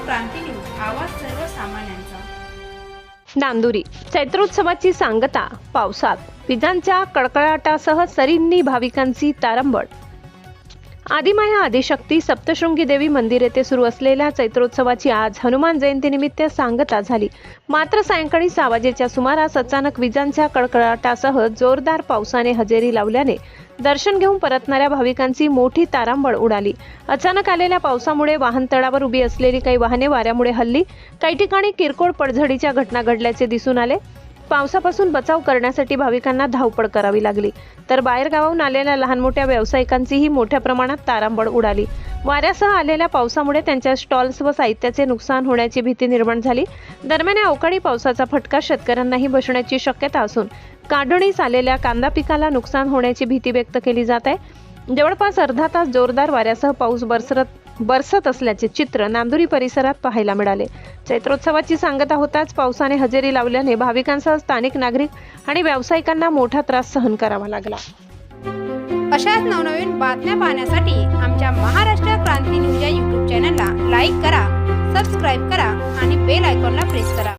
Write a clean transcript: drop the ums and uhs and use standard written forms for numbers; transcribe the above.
क्रांती news, आवाज सर्वसामान्यांचा। नांदुरी चैत्रोत्सवाची सांगता पावसात, विजांच्या कडकडाटासह सरींनी भाविकांची तारंबळ। आदिमाया आदिशक्ती सप्तशृंगी देवी मंदिर येथे सुरू असलेल्या चैत्रोत्सवाची आज हनुमान जयंतीनिमित्त सांगता झाली। मात्र सायंकाळी 6 वाजेच्या सुमारास अचानक विजांच्या कडकडाटासह जोरदार पावसाने हजेरी लावल्याने दर्शन घेऊन परतणाऱ्या भाविकांची मोठी तारांबळ उडाली। अचानक आलेल्या पावसामुळे वाहनतळावर उभी असलेली काही वाहने वाऱ्यामुळे हलली। काही ठिकाणी किरकोळ पडझडीच्या घटना घडल्याचे दिसून आले। पावसापासून बचाव करण्यासाठी भाविकांना धावपळ करावी लागली, तर बाहेरगावाहून आलेल्या लहान मोठ्या व्यावसायिकांचीही मोठ्या प्रमाणात तारांबळ उडाली। वाऱ्यासह आलेल्या पावसामुळे त्यांच्या स्टॉल्स व साहित्याचे नुकसान होण्याची भीती निर्माण झाली। दरम्यान अवकाळी पावसाचा फटका शेतकऱ्यांनाही बसण्याची शक्यता असून काढणीस आलेल्या कांदा पिकाला नुकसान होण्याची भीती व्यक्त केली जात आहे। जवळपास अर्धा तास जोरदार वाऱ्यासह पाऊस बरसत असल्याचे चित्र नांदुरी परिसरात पाहायला मिळाले। चैत्रोत्सवाची सांगता होताच पावसाने हजेरी लावल्याने भाविकांसह स्थानिक नागरिक आणि व्यावसायिकांना मोठा त्रास सहन करावा लागला। अशाच नवनवीन बातम्या पाहण्यासाठी आमच्या महाराष्ट्र क्रांती न्यूज या YouTube चॅनलला लाईक करा, सबस्क्राईब करा आणि बेल आयकॉनला प्रेस करा।